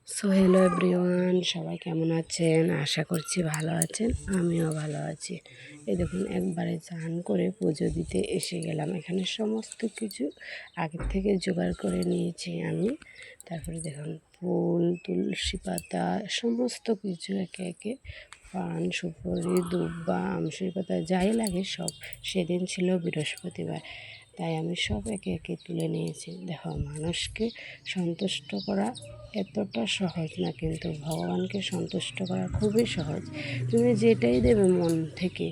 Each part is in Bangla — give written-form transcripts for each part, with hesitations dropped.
সো হ্যালো এভরিওয়ান, সবাই কেমন আছেন? আশা করছি ভালো আছেন। আমিও ভালো আছি। এই দেখুন, একবারে চান করে পুজো দিতে এসে গেলাম। এখানে সমস্ত কিছু আগের থেকে জোগাড় করে নিয়েছি আমি। তারপরে দেখুন, ফুল, তুলসী পাতা, সমস্ত কিছু একে একে, পান, সুপারি, দুব্বা, আমসুই পাতা, যাই লাগে সব। সেদিন ছিল বৃহস্পতিবার, তাই আমি সব একে একে তুলে নিয়েছি। দেখো, মানুষকে সন্তুষ্ট করা এতটা সহজ না, কিন্তু ভগবানকে সন্তুষ্ট করা খুবই সহজ। তুমি যেটাই দেবে মন থেকে,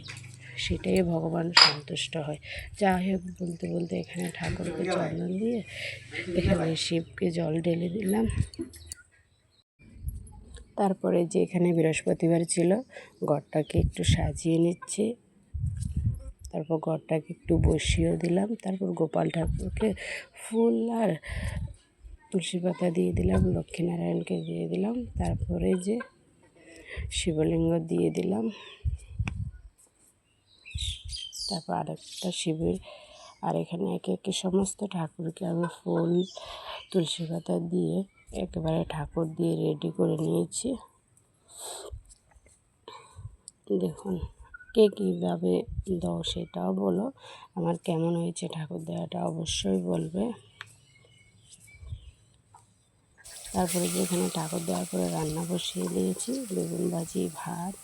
সেটাই ভগবান সন্তুষ্ট হয়। যাই হোক, বলতে বলতে এখানে ঠাকুরকে চন্দন দিয়ে এখানে শিবকে জল ঢেলে দিলাম। তারপরে যে এখানে বৃহস্পতিবার ছিল, ঘরটাকে একটু সাজিয়ে নিচ্ছি। তারপর ঘরটাকে একটু বসিয়েও দিলাম। তারপর গোপাল ঠাকুরকে ফুল আর তুলসী পাতা দিয়ে দিলাম, লক্ষ্মীনারায়ণকে দিয়ে দিলাম। তারপরে যে শিবলিঙ্গ দিয়ে দিলাম। তারপর আরেকটা শিবের, আর এখানে একে একে সমস্ত ঠাকুরকে আমি ফুল, তুলসী পাতা দিয়ে একেবারে ঠাকুর দিয়ে রেডি করে নিয়েছি। দেখুন, কে কীভাবে দাও সেটাও বলো, আমার কেমন হয়েছে ঠাকুর দেওয়াটা অবশ্যই বলবে। তারপরে যেখানে ঠাকুর দেওয়ার পরে রান্না বসিয়ে দিয়েছি, বেগুন ভাজি, ভাত।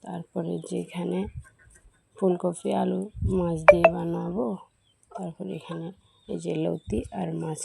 তারপরে যেখানে ফুলকপি, আলু, মাছ দিয়ে বানাবো। তারপরে এখানে এই যে লতি আর মাছ